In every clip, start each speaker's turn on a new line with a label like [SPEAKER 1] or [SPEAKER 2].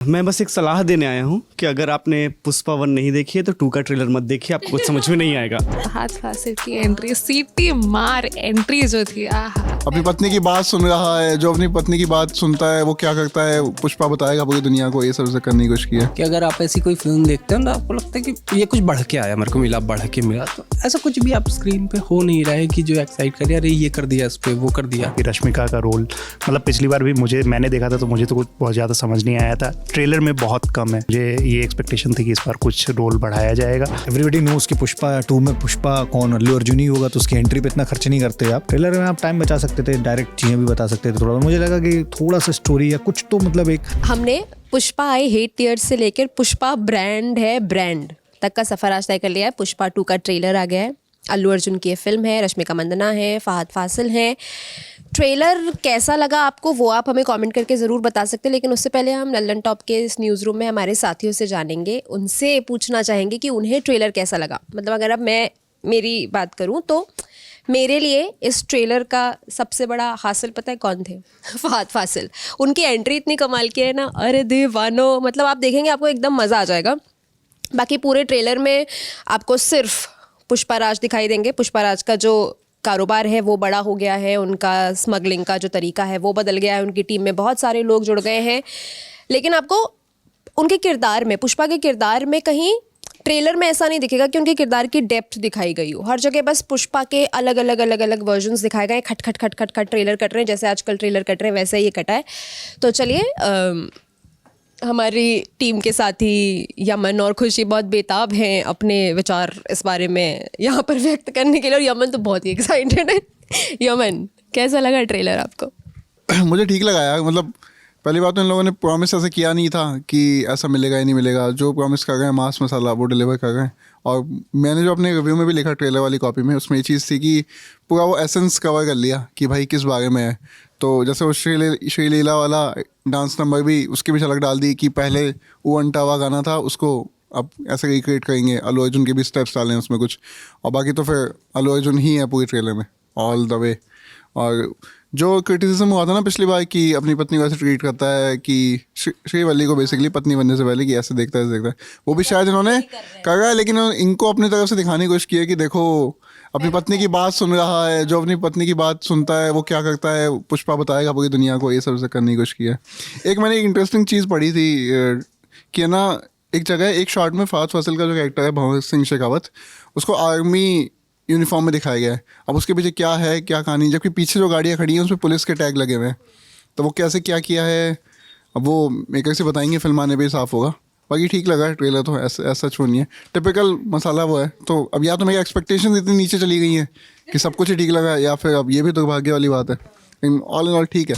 [SPEAKER 1] मैं बस एक सलाह देने आया हूँ कि अगर आपने पुष्पा 1 नहीं देखी है तो 2 का ट्रेलर मत देखिए, आपको कुछ समझ में नहीं आएगा।
[SPEAKER 2] फहद फासिल की एंट्री, सीटी मार एंट्री जो थी, आहा।
[SPEAKER 3] अपनी पत्नी की बात सुन रहा है, जो अपनी पत्नी की बात सुनता है वो क्या करता है, पुष्पा बताएगा पूरी दुनिया को। ये सब से करने की कोशिश की है
[SPEAKER 4] कि अगर आप ऐसी कोई फिल्म देखते हो ना, आपको लगता है कि ये कुछ बढ़ के आया, मेरे को मिला, बढ़ के मिला, तो ऐसा कुछ भी आप स्क्रीन पे हो नहीं रहा है कि जो एक्साइट करे, अरे ये कर दिया, इस पे वो कर दिया।
[SPEAKER 5] रश्मिका का रोल, मतलब पिछली बार भी मैंने देखा था तो मुझे तो कुछ बहुत ज़्यादा समझ नहीं आया था, ट्रेलर में बहुत कम है। मुझे ये एक्सपेक्टेशन थी कि इस बार कुछ रोल बढ़ाया जाएगा।
[SPEAKER 6] एवरीबॉडी नोस कि पुष्पा 2 में पुष्पा कौन, अल्लू अर्जुन ही होगा, तो उसकी एंट्री पे इतना खर्च नहीं करते आप। ट्रेलर में आप टाइम बचा सकते थे, डायरेक्ट चीजें भी बता सकते थे थोड़ा। मुझे लगा कि थोड़ा सा स्टोरी या कुछ तो मतलब एक
[SPEAKER 7] हमने पुष्पा आई हेट टीयर्स से लेकर पुष्पा ब्रांड है ब्रांड तक का सफर आज तय कर लिया है। पुष्पा 2 का ट्रेलर आ गया है, अल्लू अर्जुन की फिल्म है, रश्मिका मंदाना है, फहद फासिल है। ट्रेलर कैसा लगा आपको वो आप हमें कमेंट करके ज़रूर बता सकते हैं, लेकिन उससे पहले हम लल्लन टॉप के इस न्यूज़ रूम में हमारे साथियों से जानेंगे, उनसे पूछना चाहेंगे कि उन्हें ट्रेलर कैसा लगा। मतलब अगर अब मैं मेरी बात करूं तो मेरे लिए इस ट्रेलर का सबसे बड़ा हासिल पता है कौन थे? फहद फासिल। उनकी एंट्री इतनी कमाल की है ना, अरे दीवानो, मतलब आप देखेंगे आपको एकदम मज़ा आ जाएगा। बाकी पूरे ट्रेलर में आपको सिर्फ पुष्पा राज दिखाई देंगे। पुष्पा राज का जो कारोबार है वो बड़ा हो गया है, उनका स्मगलिंग का जो तरीका है वो बदल गया है, उनकी टीम में बहुत सारे लोग जुड़ गए हैं। लेकिन आपको उनके किरदार में, पुष्पा के किरदार में कहीं ट्रेलर में ऐसा नहीं दिखेगा कि उनके किरदार की डेप्थ दिखाई गई हो। हर जगह बस पुष्पा के अलग अलग वर्जन्स दिखाए गए, खट खट खट खट खट ट्रेलर कट रहे हैं, जैसे आजकल ट्रेलर कट रहे हैं वैसे ही ये कटा है। तो चलिए हमारी टीम के साथी यमन और खुशी बहुत बेताब हैं अपने विचार इस बारे में यहाँ पर व्यक्त करने के लिए, और यमन तो बहुत ही एक्साइटेड है। यमन, कैसा लगा ट्रेलर आपको?
[SPEAKER 3] मुझे ठीक लगा यार। मतलब पहली बात तो इन लोगों ने प्रॉमिस ऐसे किया नहीं था कि ऐसा मिलेगा या नहीं मिलेगा। जो प्रॉमिस कर गए हैं मास मसाला वो डिलीवर कर गए। और मैंने जो अपने रिव्यू में भी लिखा ट्रेलर वाली कॉपी में, उसमें ये चीज़ थी कि पूरा वो एसेंस कवर कर लिया कि भाई किस बारे में है। तो जैसे वो श्रीलीला वाला डांस नंबर भी, उसकी भी झलक डाल दी कि पहले वो अंटावा गाना था, उसको अब ऐसे रिक्रिएट करेंगे। अल्लू अर्जुन के भी स्टेप्स डाले हैं उसमें कुछ, और बाकी तो फिर अल्लू अर्जुन ही है पूरे ट्रेलर में ऑल द वे। और जो क्रिटिसिज्म हुआ था ना पिछली बार कि अपनी पत्नी को ऐसे ट्रीट करता है, कि श्रीवल्ली को बेसिकली पत्नी बनने से पहले कि ऐसे देखता है, वो भी शायद इन्होंने करा है, लेकिन इनको अपनी तरफ से दिखाने की कोशिश की है कि देखो अपनी पत्नी की बात सुन रहा है, जो अपनी पत्नी की बात सुनता है वो क्या करता है, पुष्पा बताएगा पूरी दुनिया को। ये सब से करने की कोशिश की है। एक मैंने एक इंटरेस्टिंग चीज़ पढ़ी थी कि ना, एक जगह एक शॉट में फहद फासिल का जो कैरेक्टर है भंवर सिंह शेखावत, उसको आर्मी यूनिफॉर्म में दिखाया गया है। अब उसके पीछे क्या है, क्या कहानी, जबकि पीछे जो गाड़ियाँ खड़ी हैं उसमें पुलिस के टैग लगे हुए हैं। तो वो कैसे क्या किया है अब वो मेकर से बताएंगे, फिल्म आने पे साफ़ होगा। बाकी ठीक लगा है ट्रेलर तो, ऐसा छो नहीं है, टिपिकल मसाला वो है। तो अब या तो मेरी एक्सपेक्टेशन इतनी नीचे चली गई हैं कि सब कुछ ही ठीक लगा, या फिर अब ये भी दुर्भाग्य वाली बात है। लेकिन ऑल इन ऑल ठीक है।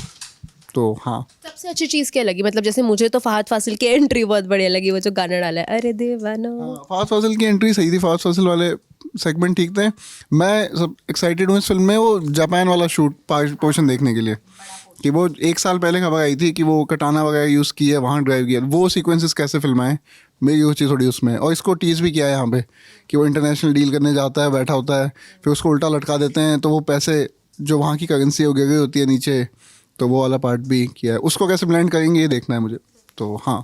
[SPEAKER 3] तो हाँ,
[SPEAKER 7] सबसे अच्छी चीज़ क्या लगी? मतलब जैसे मुझे तो फहद फासिल की एंट्री बहुत बढ़िया लगी, वो जो गाना डाला है, अरे दीवानो।
[SPEAKER 3] फहद फासिल की एंट्री सही थी, फहद फासिल वाले सेगमेंट ठीक थे। मैं सब एक्साइटेड हूँ इस फिल्म में वो जापान वाला शूट पोर्शन देखने के लिए, कि वो 1 साल पहले खबर आई थी कि वो कटाना वगैरह यूज़ किया, वहाँ ड्राइव किया, वो सीक्वेंसेस कैसे फिल्माएं, मेरी रुचि थोड़ी उसमें। और इसको टीज़ भी किया है यहाँ पे कि वो इंटरनेशनल डील करने जाता है, बैठा होता है, फिर उसको उल्टा लटका देते हैं, तो वो पैसे जो वहाँ की करेंसी हो गई होती है नीचे, तो वो वाला पार्ट भी किया है। उसको कैसे ब्लेंड करेंगे ये देखना है मुझे। तो हाँ,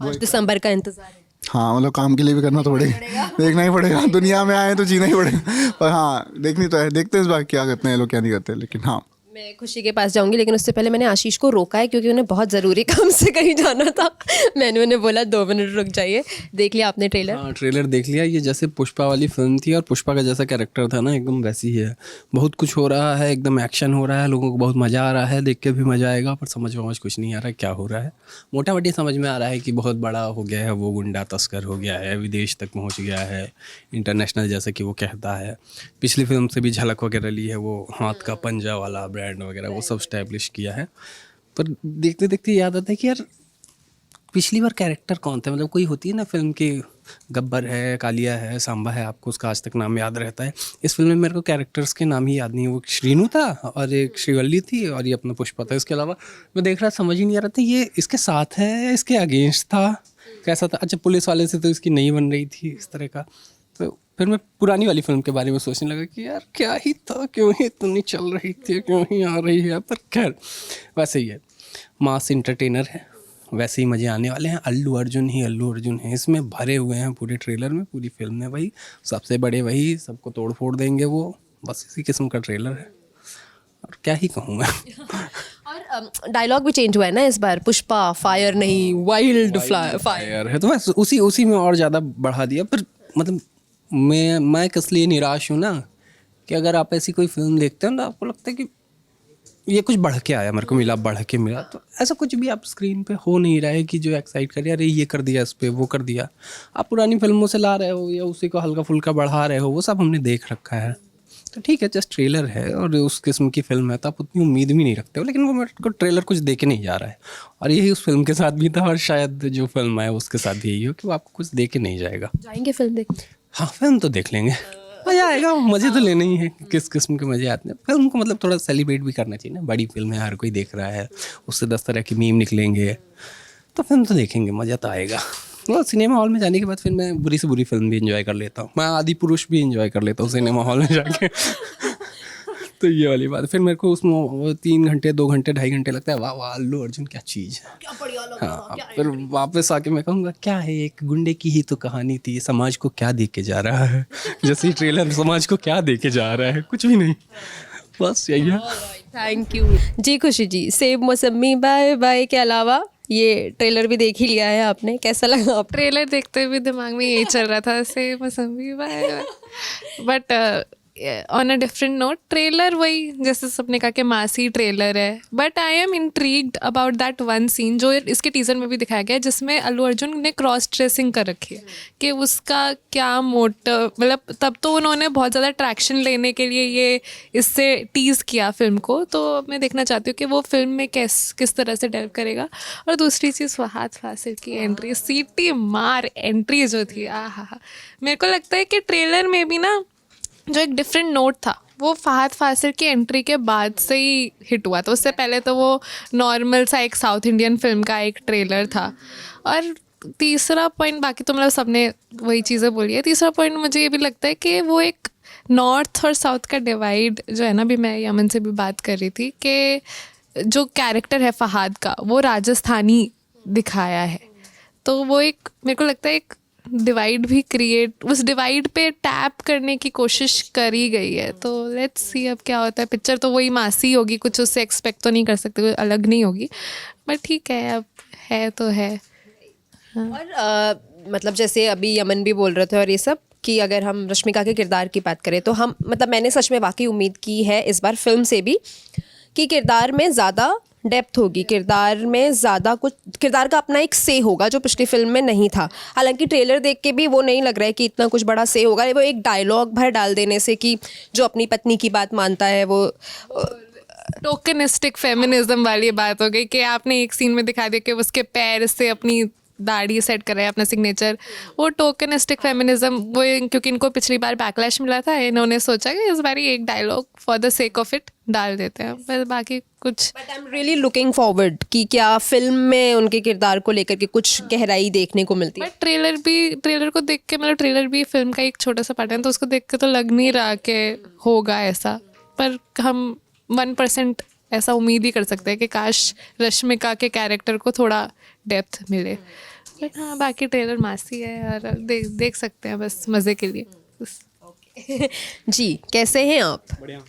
[SPEAKER 7] 5 दिसंबर का इंतजार है।
[SPEAKER 3] हाँ, मतलब काम के लिए भी करना तो पड़ेगा, देखना ही पड़ेगा, दुनिया में आए तो जीना ही पड़ेगा। पर हाँ, देखनी तो है, देखते हैं इस बार क्या करते हैं लोग, क्या नहीं करते। लेकिन हाँ,
[SPEAKER 7] मैं खुशी के पास जाऊंगी, लेकिन उससे पहले मैंने आशीष को रोका है क्योंकि उन्हें बहुत ज़रूरी काम से कहीं जाना था। मैंने उन्हें बोला 2 मिनट रुक जाइए। देख लिया आपने ट्रेलर?
[SPEAKER 4] हाँ, ट्रेलर देख लिया। ये जैसे पुष्पा वाली फिल्म थी और पुष्पा का जैसा कैरेक्टर था ना, एकदम वैसी ही है। बहुत कुछ हो रहा है, एकदम एक्शन हो रहा है, लोगों को बहुत मज़ा आ रहा है, देख के भी मज़ा आएगा, पर समझ कुछ नहीं आ रहा है क्या हो रहा है। मोटा मोटी समझ में आ रहा है कि बहुत बड़ा हो गया है, वो गुंडा तस्कर हो गया है, विदेश तक पहुँच गया है, इंटरनेशनल जैसा कि वो कहता है। पिछली फिल्म से भी झलक वगैरह ली है, वो हाथ का पंजा वाला ब्रांड वगैरह वो सब स्टैब्लिश किया है। पर देखते देखते याद आता है कि यार पिछली बार कैरेक्टर कौन थे। मतलब कोई होती है ना फिल्म की, गब्बर है, कालिया है, सांबा है, आपको उसका आज तक नाम याद रहता है। इस फिल्म में मेरे को कैरेक्टर्स के नाम ही याद नहीं है। वो श्रीनू था और एक श्रीवल्ली थी और ये अपना पुष्पा था। इसके अलावा मैं देख रहा समझ ही नहीं आ रहा था ये इसके साथ है या इसके अगेंस्ट था, कैसा था। अच्छा, पुलिस वाले से तो इसकी नहीं बन रही थी इस तरह का। तो फिर मैं पुरानी वाली फिल्म के बारे में सोचने लगा कि यार क्या ही था, क्यों ही इतनी चल रही थी, क्यों ही आ रही है। पर खैर वैसे ही है, मास इंटरटेनर है, वैसे ही मज़े आने वाले हैं। अल्लू अर्जुन ही अल्लू अर्जुन है, इसमें भरे हुए हैं पूरे ट्रेलर में, पूरी फिल्म में वही सबसे बड़े, वही सबको तोड़ फोड़ देंगे वो, बस इसी किस्म का ट्रेलर है और क्या ही कहूँ मैं।
[SPEAKER 7] और डायलॉग भी चेंज हुआ है ना इस बार, पुष्पा फायर नहीं वाइल्ड फायर।
[SPEAKER 4] यार है तो बस उसी में और ज़्यादा बढ़ा दिया। पर मतलब मैं किस लिए निराश हूँ ना कि अगर आप ऐसी कोई फिल्म देखते हो ना, आपको लगता है कि ये कुछ बढ़ के आया, मेरे को मिला, बढ़ के मिला, तो ऐसा कुछ भी आप स्क्रीन पे हो नहीं रहा है कि जो एक्साइट करे, अरे ये कर दिया इस पे, वो कर दिया। आप पुरानी फिल्मों से ला रहे हो या उसी को हल्का फुल्का बढ़ा रहे हो, वो सब हमने देख रखा है। तो ठीक है, जस्ट ट्रेलर है और उस किस्म की फिल्म है तो आप उतनी उम्मीद भी नहीं रखते हो, लेकिन वो मेरे को ट्रेलर कुछ दे के नहीं जा रहा है। और यही उस फिल्म के साथ भी था और शायद जो फिल्म है उसके साथ भी यही हो कि वो आपको कुछ दे के नहीं जाएगा।
[SPEAKER 7] जाएंगे फिल्म देखने?
[SPEAKER 4] हाँ, फिल्म तो देख लेंगे, मज़ा आएगा, मज़े तो लेने ही है। किस किस्म के मज़े आते हैं, फिल्म को मतलब थोड़ा सेलिब्रेट भी करना चाहिए ना, बड़ी फिल्म है, हर कोई देख रहा है, उससे 10 तरह की मीम निकलेंगे, तो फिल्म तो देखेंगे, मज़ा तो आएगा। वो सिनेमा हॉल में जाने के बाद फिर मैं बुरी से बुरी फिल्म भी इंजॉय कर लेता हूँ, मैं आदि पुरुष भी इंजॉय कर लेता हूँ सिनेमा हॉल में जाके। तो ये वाली बात, फिर मेरे को उसमें 3 घंटे 2 घंटे 2.5 घंटे लगता है, वाह वाह अल्लू अर्जुन क्या चीज़ है, क्या बढ़िया लगा। हाँ, फिर वापस आके मैं कहूँगा क्या है, एक गुंडे की ही तो कहानी थी, समाज को क्या दे के जा रहा है, जैसे ट्रेलर समाज को क्या दे के जा रहा है, कुछ भी नहीं, बस यही है।
[SPEAKER 7] थैंक यू जी। खुशी जी, सेब मौसमी बाय बाय के अलावा ये ट्रेलर भी देख ही लिया है आपने, कैसा लगा आप?
[SPEAKER 2] ट्रेलर देखते हुए दिमाग में यही चल रहा था, से मौसमी bye, but on a different note, trailer वही जैसे सबने कहा कि मासी ट्रेलर है, but I am intrigued about that one scene जो इसके टीजर में भी दिखाया गया है, जिसमें अल्लू अर्जुन ने क्रॉस ड्रेसिंग कर रखी है, कि उसका क्या मोटिव, मतलब तब तो उन्होंने बहुत ज़्यादा ट्रैक्शन लेने के लिए ये इससे टीज़ किया फिल्म को, तो मैं देखना चाहती हूँ कि वो फिल्म में किस तरह से डेवलप करेगा। और दूसरी चीज़, फहाद फासिल की एंट्री, सीटी मार एंट्री जो थी, आहा, मेरे को लगता है कि ट्रेलर में भी ना जो एक डिफरेंट नोट था वो फहाद फासिल की एंट्री के बाद से ही हिट हुआ था। उससे पहले तो वो नॉर्मल सा एक साउथ इंडियन फिल्म का एक ट्रेलर था। और तीसरा पॉइंट, बाकी तो मतलब सबने वही चीज़ें बोली है, तीसरा पॉइंट मुझे ये भी लगता है कि वो एक नॉर्थ और साउथ का डिवाइड जो है ना, अभी मैं यमन से भी बात कर रही थी कि जो कैरेक्टर है फहाद का वो राजस्थानी दिखाया है, तो वो एक मेरे को लगता है एक डिवाइड भी क्रिएट, उस डिवाइड पे टैप करने की कोशिश करी गई है। तो लेट्स सी अब क्या होता है। पिक्चर तो वही मासी होगी, कुछ उससे एक्सपेक्ट तो नहीं कर सकते, कोई अलग नहीं होगी, बट ठीक है, अब है तो है। हाँ।
[SPEAKER 7] और मतलब जैसे अभी यमन भी बोल रहे थे और ये सब, कि अगर हम रश्मिका के किरदार की बात करें तो हम मतलब मैंने सच में वाकई उम्मीद की है इस बार फिल्म से भी कि किरदार में ज़्यादा डेप्थ होगी, किरदार में ज़्यादा कुछ, किरदार का अपना एक से होगा जो पिछली फिल्म में नहीं था। हालांकि ट्रेलर देख के भी वो नहीं लग रहा है कि इतना कुछ बड़ा से होगा, वो एक डायलॉग भर डाल देने से कि जो अपनी पत्नी की बात मानता है वो
[SPEAKER 2] टोकनिस्टिक फेमिनिज्म वाली बात हो गई कि आपने एक सीन में दिखा दिया कि उसके पैर से अपनी दाढ़ी सेट कर रहा है, अपना सिग्नेचर, वो टोकनिस्टिक फेमिनिज्म। वो क्योंकि इनको पिछली बार बैकलैश मिला था, इन्होंने सोचा कि इस बार एक dialogue for the sake of it डाल देते हैं, बस बाकी कुछ।
[SPEAKER 7] But I am really looking forward कि क्या फिल्म में उनके किरदार को लेकर के कुछ गहराई देखने को मिलती है।
[SPEAKER 2] बट ट्रेलर को देख के, मतलब ट्रेलर भी फिल्म का एक छोटा सा पार्ट है, तो उसको देख के तो लग नहीं रहा कि होगा ऐसा, पर हम 1% ऐसा उम्मीद ही कर सकते हैं कि काश रश्मिका के कैरेक्टर को थोड़ा डेप्थ मिले। बट हाँ, बाकी ट्रेलर मासी है और देख सकते हैं बस मज़े के लिए।
[SPEAKER 7] जी, कैसे हैं आप?
[SPEAKER 1] बढ़िया।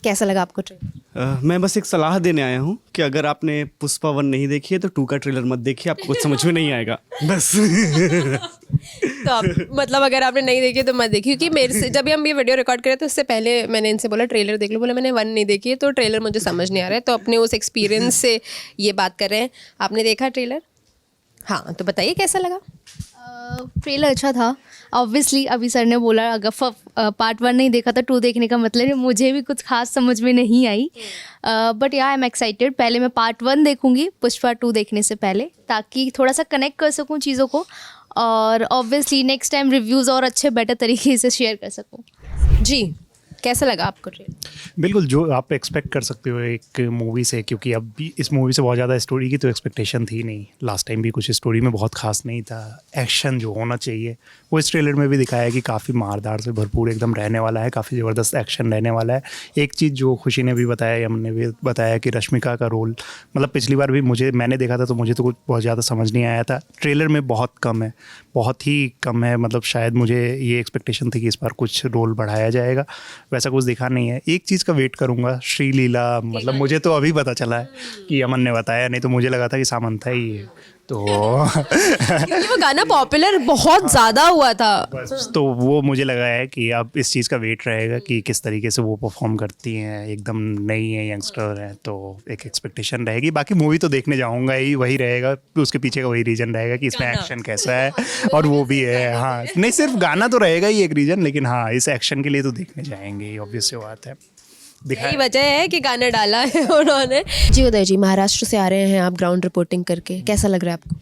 [SPEAKER 7] कैसा लगा आपको ट्रेलर?
[SPEAKER 1] मैं बस एक सलाह देने आया हूँ कि अगर आपने पुष्पा 1 नहीं देखी है तो 2 का ट्रेलर मत देखिए, आपको कुछ समझ में नहीं आएगा बस।
[SPEAKER 7] तो आप मतलब अगर आपने नहीं देखी तो मत देखिए, क्योंकि मेरे से जब भी हम ये वीडियो रिकॉर्ड करे तो उससे पहले मैंने इनसे बोला ट्रेलर देख लो, बोला मैंने 1 नहीं देखी है तो ट्रेलर मुझे समझ नहीं आ रहा है, तो अपने उस एक्सपीरियंस से ये बात कर रहे हैं। आपने देखा ट्रेलर? हाँ, तो बताइए कैसा लगा?
[SPEAKER 8] ट्रेलर अच्छा था। ऑब्वियसली अभी सर ने बोला अगर पार्ट 1 नहीं देखा तो 2 देखने का मतलब है, मुझे भी कुछ खास समझ में नहीं आई, बट या आई एम एक्साइटेड। पहले मैं पार्ट 1 देखूंगी पुष्पा 2 देखने से पहले, ताकि थोड़ा सा कनेक्ट कर सकूं चीज़ों को, और ऑब्वियसली नेक्स्ट टाइम रिव्यूज़ और अच्छे बेटर तरीके से शेयर कर सकूं।
[SPEAKER 7] जी, कैसा लगा आपको ट्रेलर?
[SPEAKER 5] बिल्कुल जो आप एक्सपेक्ट कर सकते हो एक मूवी से, क्योंकि अब भी इस मूवी से बहुत ज़्यादा स्टोरी की तो एक्सपेक्टेशन थी नहीं। लास्ट टाइम भी कुछ स्टोरी में बहुत खास नहीं था। एक्शन जो होना चाहिए वो इस ट्रेलर में भी दिखाया है कि काफ़ी मारदार से भरपूर एकदम रहने वाला है, काफ़ी ज़बरदस्त एक्शन रहने वाला है। एक चीज़ जो खुशी ने भी बताया, हमने भी बताया कि रश्मिका का रोल, मतलब पिछली बार भी मैंने देखा था तो मुझे तो कुछ बहुत ज़्यादा समझ नहीं आया था। ट्रेलर में बहुत कम है, बहुत ही कम है। मतलब शायद मुझे ये एक्सपेक्टेशन थी कि इस बार कुछ रोल बढ़ाया जाएगा, वैसा कुछ दिखा नहीं है। एक चीज़ का वेट करूंगा, श्रीलीला, मतलब मुझे तो अभी पता चला है कि अमन ने बताया, नहीं तो मुझे लगा था कि सामंथा ही है। तो
[SPEAKER 7] क्योंकि वो गाना पॉपुलर बहुत ज़्यादा हुआ था।
[SPEAKER 5] बस तो वो मुझे लगा है कि अब इस चीज़ का वेट रहेगा कि किस तरीके से वो परफॉर्म करती हैं। एकदम नई है, यंगस्टर है, तो एक एक्सपेक्टेशन रहेगी। बाकी मूवी तो देखने जाऊंगा ही, वही रहेगा, उसके पीछे का वही रीज़न रहेगा कि इसमें एक्शन कैसा है, और वो भी है। हाँ, नहीं सिर्फ गाना तो रहेगा ही एक रीज़न, लेकिन हाँ इस एक्शन के लिए तो देखने जाएंगे, ऑब्वियस सी बात है।
[SPEAKER 7] यही वजह है कि गाना डाला है उन्होंने। जी उदय जी, महाराष्ट्र से आ रहे हैं आप ग्राउंड रिपोर्टिंग करके, कैसा लग रहा है आपको?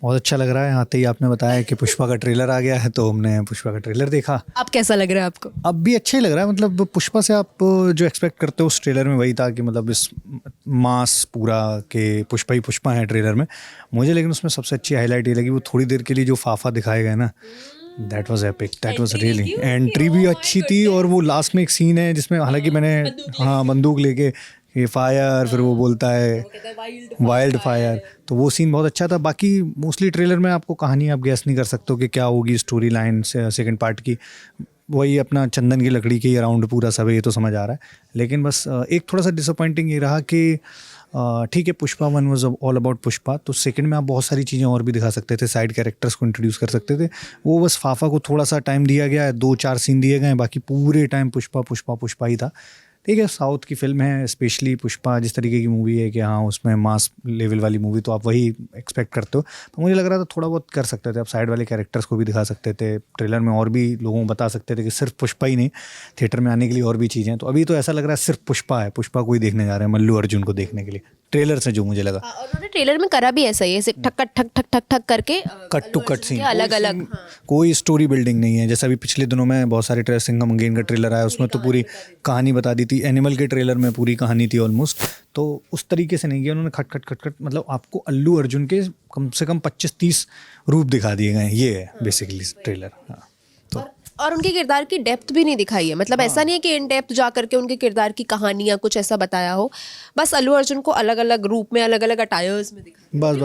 [SPEAKER 6] बहुत अच्छा लग रहा है। आते ही आपने बताया कि पुष्पा का ट्रेलर आ गया है, तो हमने पुष्पा का ट्रेलर देखा।
[SPEAKER 7] अब कैसा लग रहा है आपको?
[SPEAKER 6] अब भी अच्छा ही लग रहा है। मतलब पुष्पा से आप जो एक्सपेक्ट करते हो उस ट्रेलर में वही था कि मतलब इस मास पूरा के पुष्पा ही पुष्पा है ट्रेलर में। मुझे लेकिन उसमें सबसे अच्छी हाईलाइट ये लगी, वो थोड़ी देर के लिए जो फाफा दिखाए गए ना, that was epic, that was really. Entry भी अच्छी थी, और वो लास्ट में एक सीन है जिसमें हालांकि मैंने बंदूक लेके ये फायर, फिर वो बोलता है वाइल्ड फायर, तो वो सीन बहुत अच्छा था। बाकी मोस्टली ट्रेलर में आपको कहानी आप गैस नहीं कर सकते हो कि क्या होगी स्टोरी लाइन सेकंड पार्ट की। वही अपना चंदन की लकड़ी के अराउंड पूरा सब है, ये तो समझ आ रहा है। लेकिन बस एक थोड़ा सा डिसअपॉइंटिंग ये रहा कि ठीक है, Pushpa 1 was all about Pushpa, तो सेकंड में आप बहुत सारी चीज़ें और भी दिखा सकते थे, साइड कैरेक्टर्स को इंट्रोड्यूस कर सकते थे। वो बस फाफा को थोड़ा सा टाइम दिया गया है, 2-4 सीन दिए गए हैं, बाकी पूरे टाइम पुष्पा पुष्पा पुष्पा ही था। ठीक है, साउथ की फिल्म है, स्पेशली पुष्पा जिस तरीके की मूवी है कि हाँ उसमें मास लेवल वाली मूवी, तो आप वही एक्सपेक्ट करते हो। तो मुझे लग रहा था थोड़ा बहुत कर सकते थे, आप साइड वाले कैरेक्टर्स को भी दिखा सकते थे ट्रेलर में, और भी लोगों को बता सकते थे कि सिर्फ पुष्पा ही नहीं, थिएटर में आने के लिए और भी चीज़ें हैं। तो अभी तो ऐसा लग रहा है सिर्फ पुष्पा है, पुष्पा को ही देखने जा रहे हैं, मल्लू अर्जुन को देखने के लिए, ट्रेलर से जो मुझे लगा।
[SPEAKER 7] और उन्होंने ट्रेलर में करा भी ऐसा ही, ऐसे ठक ठक ठक ठक ठक करके
[SPEAKER 6] कट टू कट सीन,
[SPEAKER 7] अलग अलग।
[SPEAKER 6] कोई स्टोरी बिल्डिंग नहीं है। जैसा अभी पिछले दिनों में बहुत सारे ट्रेलर, सिंघम अगेन का ट्रेलर आया, उसमें तो पूरी कहानी बता दी थी। एनिमल के ट्रेलर में पूरी कहानी थी ऑलमोस्ट, तो उस तरीके से नहीं किया उन्होंने। खट खट खट खट, मतलब आपको अल्लू अर्जुन के कम से कम 25-30 रूप दिखा दिए गए हैं, ये है बेसिकली ट्रेलर। हाँ,
[SPEAKER 7] और उनके किरदार की डेप्थ भी नहीं दिखाई है। मतलब ऐसा नहीं है कि इन डेप्थ जा करके उनके किरदार की कहानी या कुछ ऐसा बताया हो, बस अल्लू अर्जुन को अलग अलग रूप में, अलग अलग अटायर्स में दिखाया,
[SPEAKER 6] बस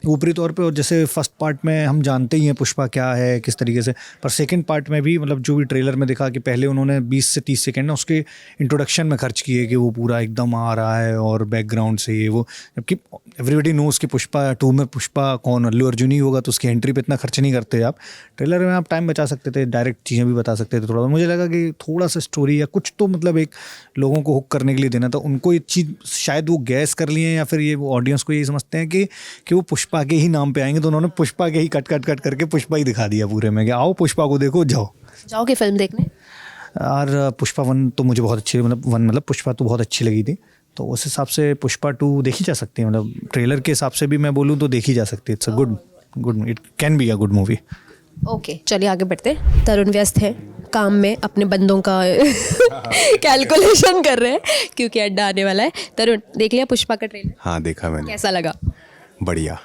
[SPEAKER 6] ऊपरी तौर पे। और जैसे फर्स्ट पार्ट में हम जानते ही हैं पुष्पा क्या है किस तरीके से, पर सेकंड पार्ट में भी मतलब जो भी ट्रेलर में दिखा कि पहले उन्होंने 20 से 30 सेकंड ना उसके इंट्रोडक्शन में खर्च किए कि वो पूरा एकदम आ रहा है और बैकग्राउंड से ये वो, जबकि एवरीबडी नोज कि पुष्पा 2 में पुष्पा कौन, अल्लू अर्जुन ही होगा, तो उसकी एंट्री पे इतना खर्च नहीं करते आप। ट्रेलर में आप टाइम बचा सकते थे, डायरेक्ट चीज़ें भी बता सकते थे थोड़ा। मुझे लगा कि थोड़ा सा स्टोरी या कुछ तो मतलब एक लोगों को हुक करने के लिए देना था उनको। ये चीज़ शायद वो गैस कर लिए, या फिर ये वो ऑडियंस को यही समझते हैं कि वो पुष्पा के ही नाम पे आएंगे, तो उन्होंने पुष्पा के ही कट कट कट करके पुष्पा ही दिखा दिया पूरे में कि आओ पुष्पा को देखो, जाओ
[SPEAKER 7] की फिल्म देखने।
[SPEAKER 6] और पुष्पा 1 तो मुझे बहुत अच्छी, मतलब पुष्पा तो बहुत अच्छी लगी थी, तो उस हिसाब से पुष्पा 2 देखी जा सकती है। मतलब ट्रेलर के हिसाब से भी मैं बोलूँ तो देखी जा सकती है। It's a good, it can be a good movie.
[SPEAKER 7] Okay, चलिए आगे बढ़ते। तरुण व्यस्त है काम में, अपने बंदों का कैलकुलेशन कर रहे हैं क्योंकि अड्डा आने वाला है। तरुण, देख लिया पुष्पा का ट्रेलर?
[SPEAKER 9] हाँ देखा मैंने।
[SPEAKER 7] कैसा लगा?
[SPEAKER 9] बढ़िया,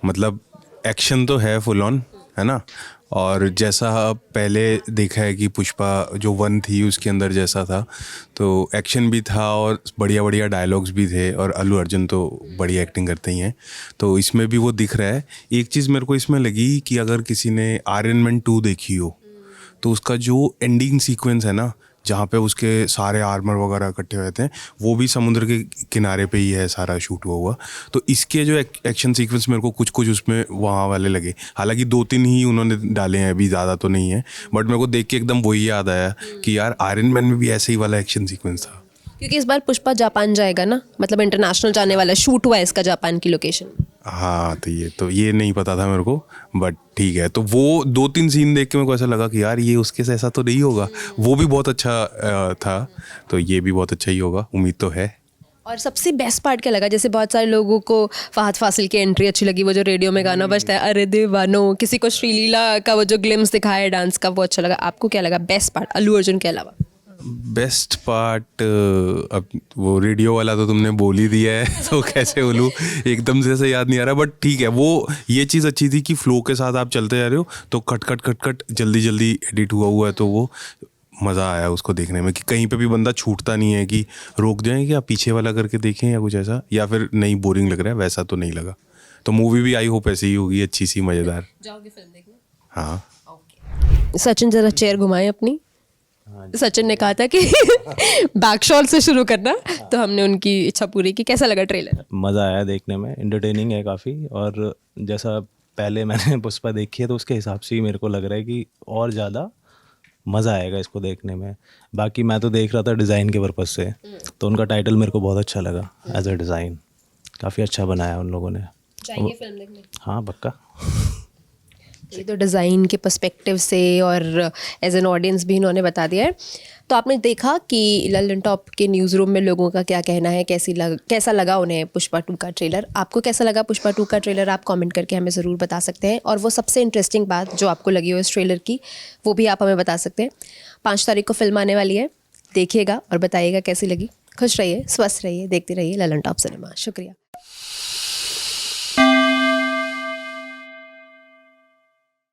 [SPEAKER 9] मतलब एक्शन तो है फुल ऑन, है ना। और जैसा पहले देखा है कि पुष्पा जो 1 थी उसके अंदर जैसा था, तो एक्शन भी था और बढ़िया बढ़िया डायलॉग्स भी थे, और अल्लू अर्जुन तो बढ़िया एक्टिंग करते ही हैं, तो इसमें भी वो दिख रहा है। एक चीज़ मेरे को इसमें लगी कि अगर किसी ने आयरन मैन 2 देखी हो तो उसका जो एंडिंग सीक्वेंस है ना, जहाँ पे उसके सारे आर्मर वगैरह इकट्ठे हुए थे, वो भी समुद्र के किनारे पे ही है सारा शूट हुआ। तो इसके जो एक्शन सीक्वेंस मेरे को कुछ कुछ उसमें वहाँ वाले लगे। हालांकि 2-3 ही उन्होंने डाले हैं, अभी ज़्यादा तो नहीं है, बट मेरे को देख के एकदम वही याद आया कि यार आयरन मैन में भी ऐसे ही वाला एक्शन सीक्वेंस था।
[SPEAKER 7] क्योंकि इस बार पुष्पा जापान जाएगा ना, मतलब इंटरनेशनल जाने वाला, शूट हुआ है इसका जापान की लोकेशन।
[SPEAKER 9] हाँ, तो ये नहीं पता था मेरे को, बट ठीक है। तो वो 2-3 सीन देख के मेरे को ऐसा लगा कि यार ये उसके से ऐसा तो नहीं होगा। वो भी बहुत अच्छा था, तो ये भी बहुत अच्छा ही होगा, उम्मीद तो है।
[SPEAKER 7] और सबसे बेस्ट पार्ट क्या लगा? जैसे बहुत सारे लोगों को फहद फासिल की एंट्री अच्छी लगी, वो जो रेडियो में गाना बजता है अरे दीवानो, किसी को श्रीलीला का वो जो ग्लिम्स दिखाया है डांस का, वो अच्छा लगा। आपको क्या लगा बेस्ट पार्ट अल्लू अर्जुन के अलावा?
[SPEAKER 9] बेस्ट पार्ट अब वो रेडियो वाला तो तुमने बोल ही दिया है तो कैसे बोलूँ, एकदम से याद नहीं आ रहा, बट ठीक है। वो ये चीज़ अच्छी थी कि फ्लो के साथ आप चलते जा रहे हो तो कट जल्दी जल्दी एडिट हुआ है, तो वो मज़ा आया उसको देखने में कि कहीं पे भी बंदा छूटता नहीं है कि रोक जाएं कि आप पीछे वाला करके देखें या कुछ ऐसा, या फिर नहीं बोरिंग लग रहा है, वैसा तो नहीं लगा। तो मूवी भी आई होप ऐसी ही होगी, अच्छी सी मज़ेदार।
[SPEAKER 7] जाओगे फिल्म देखने?
[SPEAKER 9] हाँ।
[SPEAKER 7] सचिन जरा चेयर घुमाएं अपनी। सचिन ने कहा था कि बैक शॉट से शुरू करना, तो हमने उनकी इच्छा पूरी की। कैसा लगा ट्रेलर?
[SPEAKER 10] मज़ा आया देखने में, इंटरटेनिंग है काफ़ी, और जैसा पहले मैंने पुष्पा देखी है तो उसके हिसाब से ही मेरे को लग रहा है कि और ज़्यादा मज़ा आएगा इसको देखने में। बाकी मैं तो देख रहा था डिज़ाइन के पर्पज़ से, तो उनका टाइटल मेरे को बहुत अच्छा लगा एज अ डिज़ाइन, काफ़ी अच्छा बनाया उन लोगों ने।
[SPEAKER 7] जाएंगे फिल्म देखने?
[SPEAKER 10] हाँ पक्का।
[SPEAKER 7] ये तो डिज़ाइन के पर्सपेक्टिव से और एज एन ऑडियंस भी इन्होंने बता दिया है। तो आपने देखा कि लल्लन टॉप के न्यूज़ रूम में लोगों का क्या कहना है, कैसा लगा उन्हें पुष्पा 2 का ट्रेलर। आपको कैसा लगा पुष्पा 2 का ट्रेलर? आप कमेंट करके हमें ज़रूर बता सकते हैं, और वो सबसे इंटरेस्टिंग बात जो आपको लगी हो इस ट्रेलर की, वो भी आप हमें बता सकते हैं। 5 तारीख को फिल्म आने वाली है, देखिएगा और बताइएगा कैसी लगी। खुश रहिए, स्वस्थ रहिए, देखते रहिए लल्लन टॉप सिनेमा। शुक्रिया।